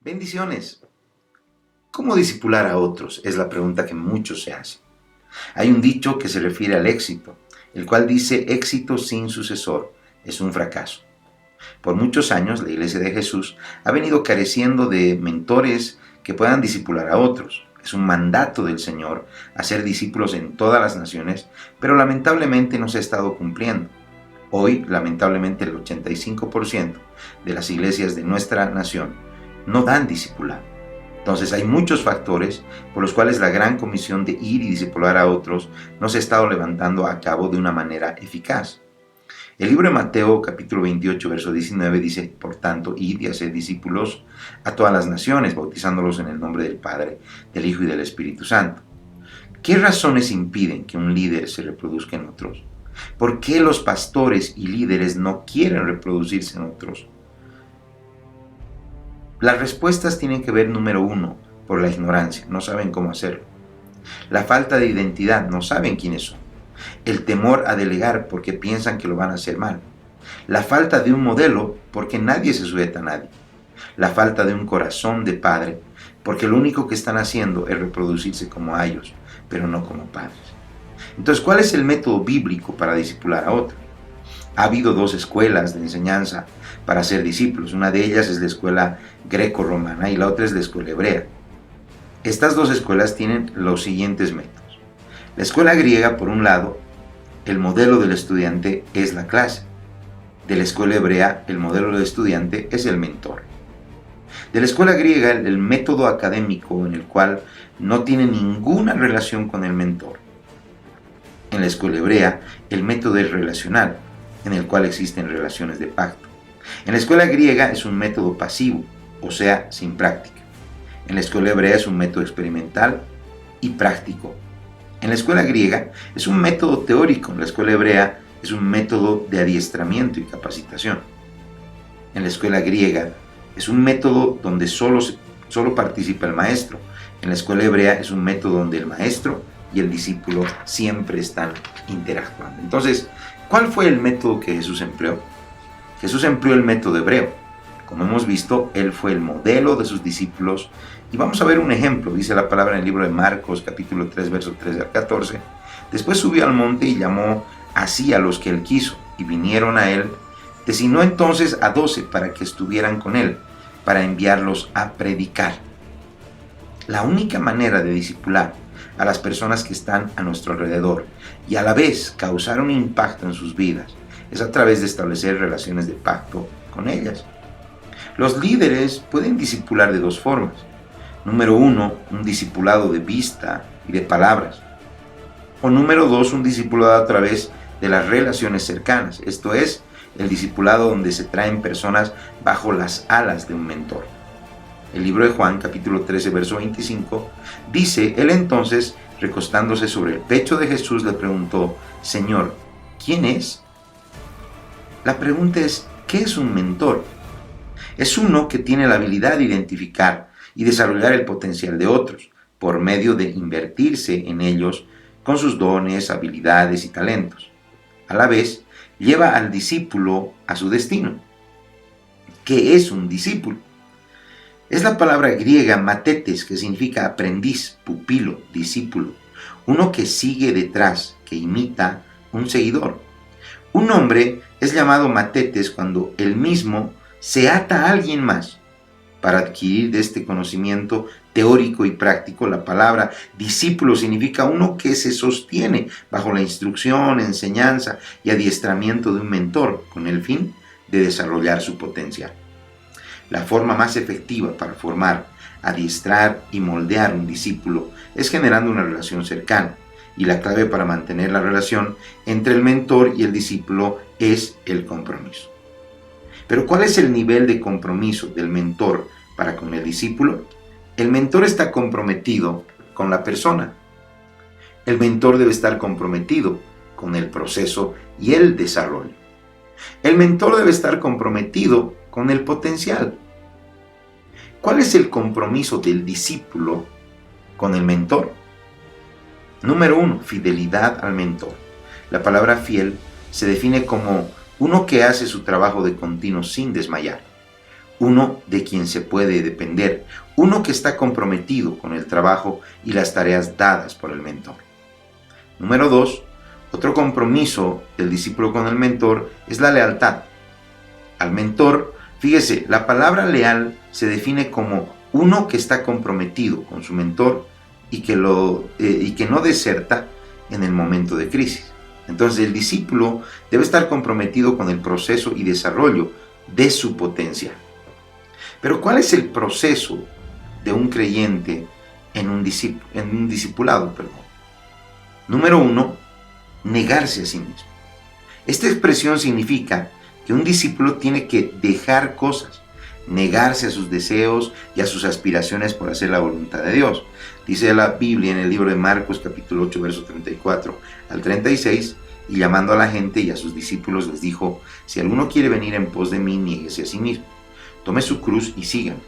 Bendiciones. ¿Cómo discipular a otros? Es la pregunta que muchos se hacen. Hay un dicho que se refiere al éxito, el cual dice: éxito sin sucesor es un fracaso. Por muchos años la Iglesia de Jesús ha venido careciendo de mentores que puedan discipular a otros. Es un mandato del Señor hacer discípulos en todas las naciones, pero lamentablemente no se ha estado cumpliendo. Hoy, lamentablemente, el 85% de las iglesias de nuestra nación no dan discipulado. Entonces hay muchos factores por los cuales la gran comisión de ir y discipular a otros no se ha estado levantando a cabo de una manera eficaz. El libro de Mateo capítulo 28 verso 19 dice: por tanto, id y haced discípulos a todas las naciones, bautizándolos en el nombre del Padre, del Hijo y del Espíritu Santo. ¿Qué razones impiden que un líder se reproduzca en otros? ¿Por qué los pastores y líderes no quieren reproducirse en otros? Las respuestas tienen que ver, número uno, por la ignorancia, no saben cómo hacerlo. La falta de identidad, no saben quiénes son. El temor a delegar porque piensan que lo van a hacer mal. La falta de un modelo porque nadie se sujeta a nadie. La falta de un corazón de padre porque lo único que están haciendo es reproducirse como a ellos, pero no como padres. Entonces, ¿cuál es el método bíblico para discipular a otros? Ha habido dos escuelas de enseñanza para ser discípulos. Una de ellas es la escuela greco-romana y la otra es la escuela hebrea. Estas dos escuelas tienen los siguientes métodos. La escuela griega, por un lado, el modelo del estudiante es la clase. De la escuela hebrea, el modelo del estudiante es el mentor. De la escuela griega, el método académico en el cual no tiene ninguna relación con el mentor. En la escuela hebrea, el método es relacional, en el cual existen relaciones de pacto. En la escuela griega es un método pasivo, o sea, sin práctica. En la escuela hebrea es un método experimental y práctico. En la escuela griega es un método teórico, en la escuela hebrea es un método de adiestramiento y capacitación. En la escuela griega es un método donde solo participa el maestro. En la escuela hebrea es un método donde el maestro y el discípulo siempre están interactuando. Entonces, ¿cuál fue el método que Jesús empleó? Jesús empleó el método hebreo. Como hemos visto, él fue el modelo de sus discípulos. Y vamos a ver un ejemplo. Dice la palabra en el libro de Marcos, capítulo 3, versos 13 al 14. Después subió al monte y llamó así a los que él quiso, y vinieron a él. Designó entonces a 12 para que estuvieran con él, para enviarlos a predicar. La única manera de discipular a las personas que están a nuestro alrededor y a la vez causar un impacto en sus vidas es a través de establecer relaciones de pacto con ellas. Los líderes pueden discipular de dos formas. Número uno, un discipulado de vista y de palabras. O número dos, un discipulado a través de las relaciones cercanas. Esto es, el discipulado donde se traen personas bajo las alas de un mentor. El libro de Juan, capítulo 13, verso 25, dice: él entonces, recostándose sobre el pecho de Jesús, le preguntó: Señor, ¿quién es? La pregunta es: ¿qué es un mentor? Es uno que tiene la habilidad de identificar y desarrollar el potencial de otros, por medio de invertirse en ellos con sus dones, habilidades y talentos. A la vez, lleva al discípulo a su destino. ¿Qué es un discípulo? Es la palabra griega matetes, que significa aprendiz, pupilo, discípulo. Uno que sigue detrás, que imita un seguidor. Un hombre es llamado matetes cuando él mismo se ata a alguien más. Para adquirir de este conocimiento teórico y práctico, la palabra discípulo significa uno que se sostiene bajo la instrucción, enseñanza y adiestramiento de un mentor, con el fin de desarrollar su potencial. La forma más efectiva para formar, adiestrar y moldear un discípulo es generando una relación cercana, y la clave para mantener la relación entre el mentor y el discípulo es el compromiso. Pero ¿cuál es el nivel de compromiso del mentor para con el discípulo? El mentor está comprometido con la persona. El mentor debe estar comprometido con el proceso y el desarrollo. El mentor debe estar comprometido con el potencial. ¿Cuál es el compromiso del discípulo con el mentor? Número 1, fidelidad al mentor. La palabra fiel se define como uno que hace su trabajo de continuo sin desmayar. uno de quien se puede depender, uno que está comprometido con el trabajo y las tareas dadas por el mentor. Número 2, otro compromiso del discípulo con el mentor es la lealtad. Al mentor, fíjese, la palabra leal se define como uno que está comprometido con su mentor y que no deserta en el momento de crisis. Entonces el discípulo debe estar comprometido con el proceso y desarrollo de su potencial. Pero ¿cuál es el proceso de un creyente en un discipulado? Número 1, negarse a sí mismo. Esta expresión significa que un discípulo tiene que dejar cosas, negarse a sus deseos y a sus aspiraciones por hacer la voluntad de Dios. Dice la Biblia en el libro de Marcos capítulo 8, versos 34 al 36, y llamando a la gente y a sus discípulos les dijo: si alguno quiere venir en pos de mí, niéguese a sí mismo, tome su cruz y sígame.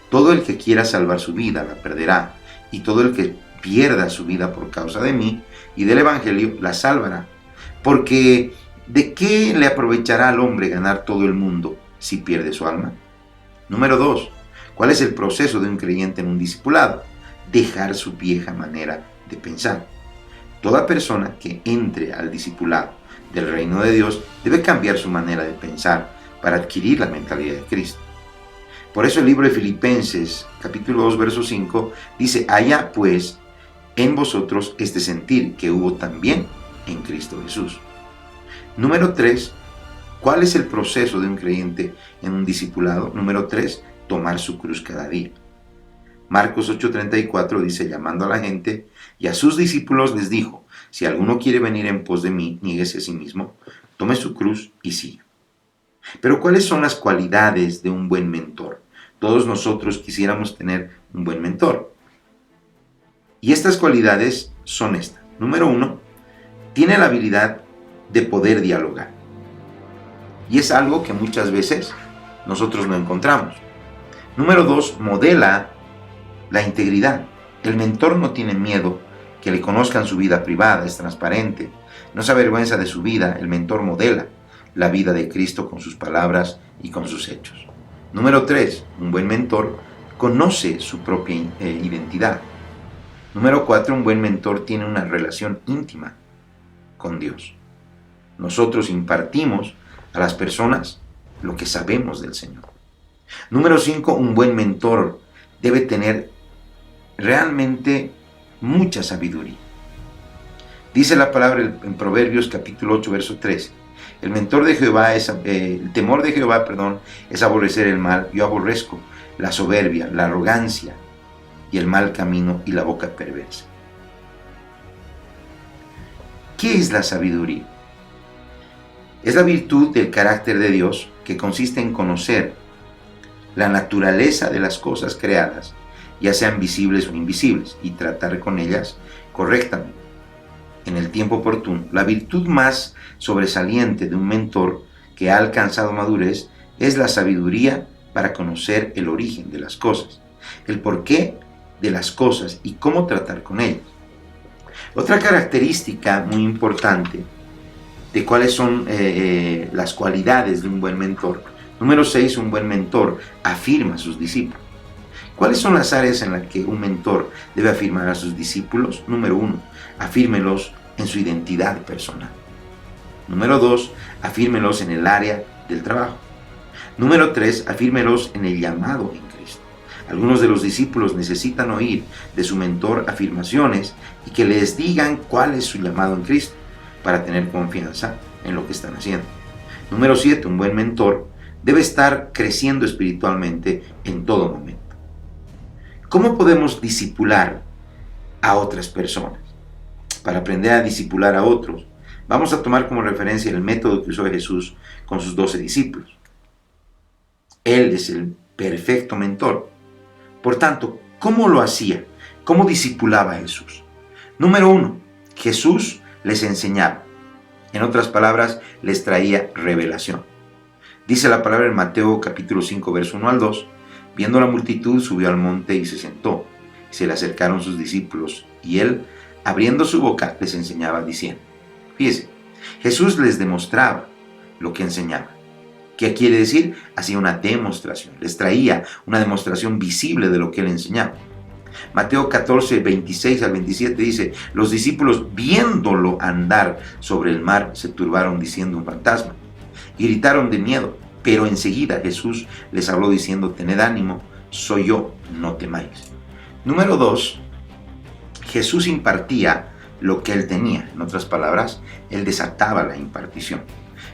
Todo el que quiera salvar su vida la perderá, y todo el que pierda su vida por causa de mí y del evangelio la salvará. Porque ¿de qué le aprovechará al hombre ganar todo el mundo si pierde su alma? Número 2. ¿Cuál es el proceso de un creyente en un discipulado? Dejar su vieja manera de pensar. Toda persona que entre al discipulado del reino de Dios debe cambiar su manera de pensar para adquirir la mentalidad de Cristo. Por eso el libro de Filipenses, capítulo 2, verso 5, dice: haya pues en vosotros este sentir que hubo también en Cristo Jesús. Número 3. ¿Cuál es el proceso de un creyente en un discipulado? Número 3. Tomar su cruz cada día. Marcos 8:34 dice: llamando a la gente y a sus discípulos les dijo: si alguno quiere venir en pos de mí, niéguese a sí mismo, tome su cruz y siga. Pero ¿cuáles son las cualidades de un buen mentor? Todos nosotros quisiéramos tener un buen mentor. Y estas cualidades son estas. Número 1, tiene la habilidad de poder dialogar. Y es algo que muchas veces nosotros no encontramos. Número 2, modela la integridad. El mentor no tiene miedo que le conozcan su vida privada, es transparente, no se avergüenza de su vida. El mentor modela la vida de Cristo con sus palabras y con sus hechos. Número 3, un buen mentor conoce su propia identidad. Número 4, un buen mentor tiene una relación íntima con Dios. Nosotros impartimos a las personas lo que sabemos del Señor. Número 5, un buen mentor debe tener realmente mucha sabiduría. Dice la palabra en Proverbios capítulo 8, verso 13: el temor de Jehová es aborrecer el mal. Yo aborrezco la soberbia, la arrogancia y el mal camino y la boca perversa. ¿Qué es la sabiduría? Es la virtud del carácter de Dios que consiste en conocer la naturaleza de las cosas creadas, ya sean visibles o invisibles, y tratar con ellas correctamente, en el tiempo oportuno. La virtud más sobresaliente de un mentor que ha alcanzado madurez es la sabiduría para conocer el origen de las cosas, el porqué de las cosas y cómo tratar con ellas. Otra característica muy importante de cuáles son las cualidades de un buen mentor. Número 6, un buen mentor afirma a sus discípulos. ¿Cuáles son las áreas en las que un mentor debe afirmar a sus discípulos? Número 1, afírmelos en su identidad personal. Número 2, afírmelos en el área del trabajo. Número 3, afírmelos en el llamado en Cristo. Algunos de los discípulos necesitan oír de su mentor afirmaciones y que les digan cuál es su llamado en Cristo para tener confianza en lo que están haciendo. Número 7, un buen mentor debe estar creciendo espiritualmente en todo momento. ¿Cómo podemos discipular a otras personas? Para aprender a discipular a otros, vamos a tomar como referencia el método que usó Jesús con sus 12 discípulos. Él es el perfecto mentor. Por tanto, ¿cómo lo hacía? ¿Cómo discipulaba a Jesús? Número 1, Jesús les enseñaba. En otras palabras, les traía revelación. Dice la palabra en Mateo capítulo 5, verso 1 al 2, viendo la multitud, subió al monte y se sentó. Se le acercaron sus discípulos, y él, abriendo su boca, les enseñaba diciendo. Fíjese, Jesús les demostraba lo que enseñaba. ¿Qué quiere decir? Hacía una demostración, les traía una demostración visible de lo que él enseñaba. Mateo 14, 26 al 27 dice: los discípulos, viéndolo andar sobre el mar, se turbaron diciendo: un fantasma, y gritaron de miedo. Pero enseguida Jesús les habló diciendo: tened ánimo, soy yo, no temáis. Número 2, Jesús impartía lo que él tenía. En otras palabras, él desataba la impartición.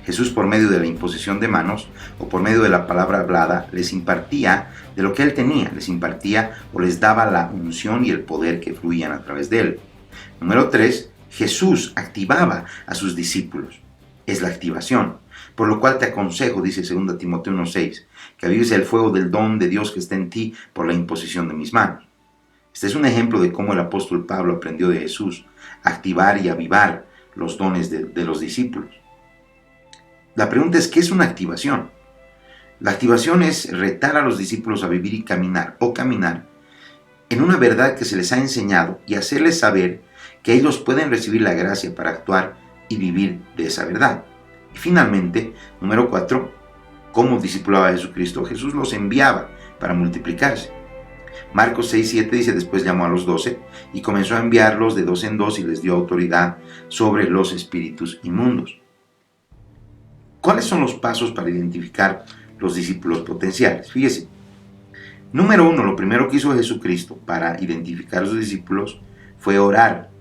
Jesús, por medio de la imposición de manos o por medio de la palabra hablada, les impartía de lo que él tenía, les impartía o les daba la unción y el poder que fluían a través de él. Número 3, Jesús activaba a sus discípulos. Es la activación. Por lo cual te aconsejo, dice 2 Timoteo 1:6, que avives el fuego del don de Dios que está en ti por la imposición de mis manos. Este es un ejemplo de cómo el apóstol Pablo aprendió de Jesús a activar y avivar los dones de los discípulos. La pregunta es, ¿qué es una activación? La activación es retar a los discípulos a vivir y caminar en una verdad que se les ha enseñado y hacerles saber que ellos pueden recibir la gracia para actuar y vivir de esa verdad. Y finalmente, número 4, ¿cómo discipulaba a Jesucristo? Jesús los enviaba para multiplicarse. Marcos 6:7 dice: después llamó a los 12 y comenzó a enviarlos de 2 en 2 y les dio autoridad sobre los espíritus inmundos. ¿Cuáles son los pasos para identificar los discípulos potenciales? Fíjese. Número 1, lo primero que hizo Jesucristo para identificar a sus discípulos fue orar.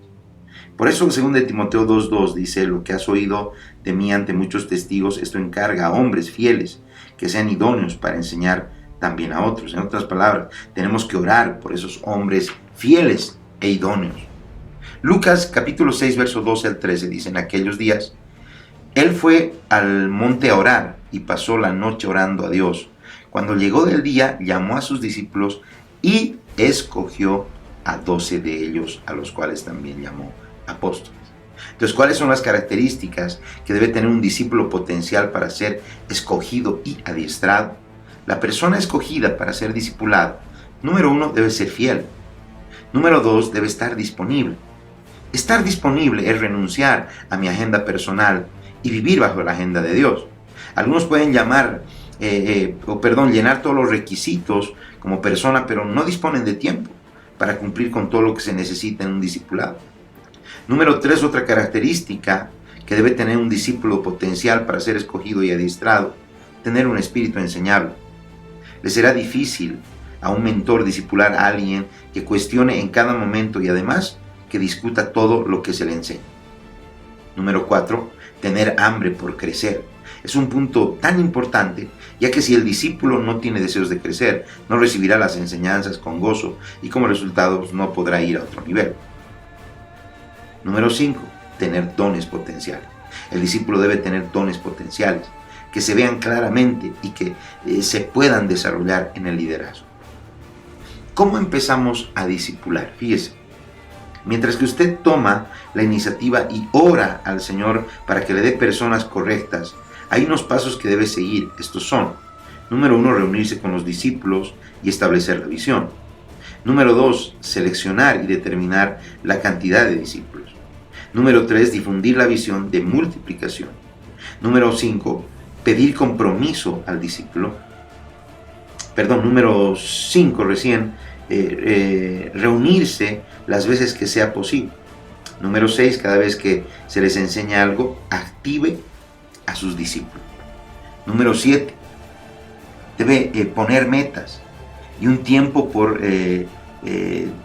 Por eso 2 Timoteo 2:2 dice: lo que has oído de mí ante muchos testigos, esto encarga a hombres fieles que sean idóneos para enseñar también a otros. En otras palabras, tenemos que orar por esos hombres fieles e idóneos. Lucas capítulo 6, verso 12 al 13 dice: en aquellos días, él fue al monte a orar y pasó la noche orando a Dios. Cuando llegó del día, llamó a sus discípulos y escogió a 12 de ellos, a los cuales también llamó apóstoles. Entonces, ¿cuáles son las características que debe tener un discípulo potencial para ser escogido y adiestrado? La persona escogida para ser discipulado, número 1, debe ser fiel. Número 2, debe estar disponible. Estar disponible es renunciar a mi agenda personal y vivir bajo la agenda de Dios. Algunos pueden llenar todos los requisitos como persona, pero no disponen de tiempo para cumplir con todo lo que se necesita en un discipulado. Número 3, otra característica que debe tener un discípulo potencial para ser escogido y adiestrado: tener un espíritu enseñable. Le será difícil a un mentor discipular a alguien que cuestione en cada momento y además que discuta todo lo que se le enseña. Número 4, tener hambre por crecer. Es un punto tan importante, ya que si el discípulo no tiene deseos de crecer, no recibirá las enseñanzas con gozo y como resultado no podrá ir a otro nivel. Número 5, tener dones potenciales. El discípulo debe tener dones potenciales que se vean claramente y que se puedan desarrollar en el liderazgo. ¿Cómo empezamos a discipular? Fíjese. Mientras que usted toma la iniciativa y ora al Señor para que le dé personas correctas, hay unos pasos que debe seguir. Estos son: número 1, reunirse con los discípulos y establecer la visión. Número 2, seleccionar y determinar la cantidad de discípulos. Número 3, difundir la visión de multiplicación. Número 5, pedir compromiso al discípulo. Número 5 reunirse las veces que sea posible. Número 6, cada vez que se les enseña algo, active a sus discípulos. Número 7, debe poner metas y un tiempo por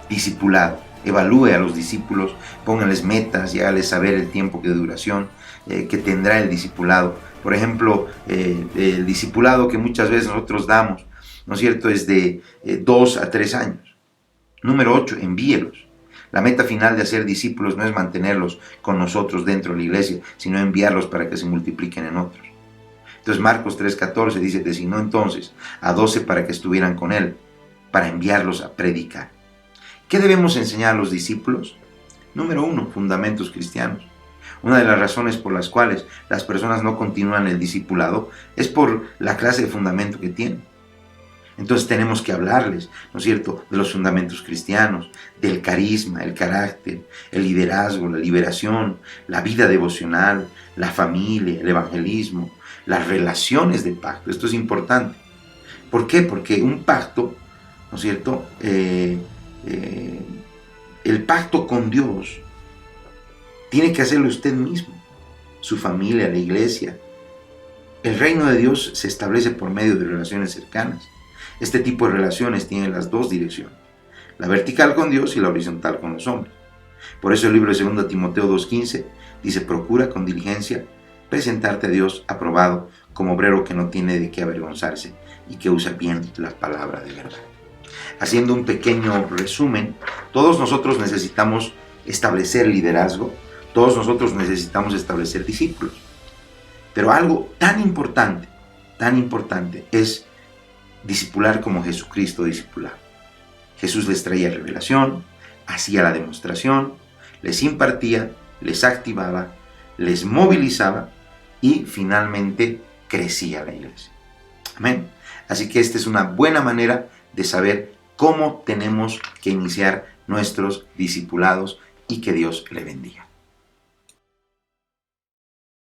discipulado. Evalúe a los discípulos, pónganles metas y hágales saber el tiempo de duración que tendrá el discipulado. Por ejemplo, el discipulado que muchas veces nosotros damos, ¿no es cierto?, es de 2 a 3 años. Número 8, envíelos. La meta final de hacer discípulos no es mantenerlos con nosotros dentro de la iglesia, sino enviarlos para que se multipliquen en otros. Entonces Marcos 3:14 dice: designó entonces a 12 para que estuvieran con él, para enviarlos a predicar. ¿Qué debemos enseñar a los discípulos? Número 1, fundamentos cristianos. Una de las razones por las cuales las personas no continúan el discipulado es por la clase de fundamento que tienen. Entonces tenemos que hablarles, ¿no es cierto?, de los fundamentos cristianos, del carisma, el carácter, el liderazgo, la liberación, la vida devocional, la familia, el evangelismo, las relaciones de pacto. Esto es importante. ¿Por qué? Porque un pacto, ¿no es cierto? El pacto con Dios tiene que hacerlo usted mismo, su familia, la iglesia. El reino de Dios se establece por medio de relaciones cercanas. Este tipo de relaciones tiene las dos direcciones, la vertical con Dios y la horizontal con los hombres. Por eso el libro de 2 Timoteo 2:15 dice: procura con diligencia presentarte a Dios aprobado, como obrero que no tiene de qué avergonzarse y que usa bien la palabra de verdad. Haciendo un pequeño resumen, todos nosotros necesitamos establecer liderazgo, todos nosotros necesitamos establecer discípulos. Pero algo tan importante es discipular como Jesucristo discipulaba. Jesús les traía revelación, hacía la demostración, les impartía, les activaba, les movilizaba y finalmente crecía la iglesia. Amén. Así que esta es una buena manera de saber cómo tenemos que iniciar nuestros discipulados y que Dios le bendiga.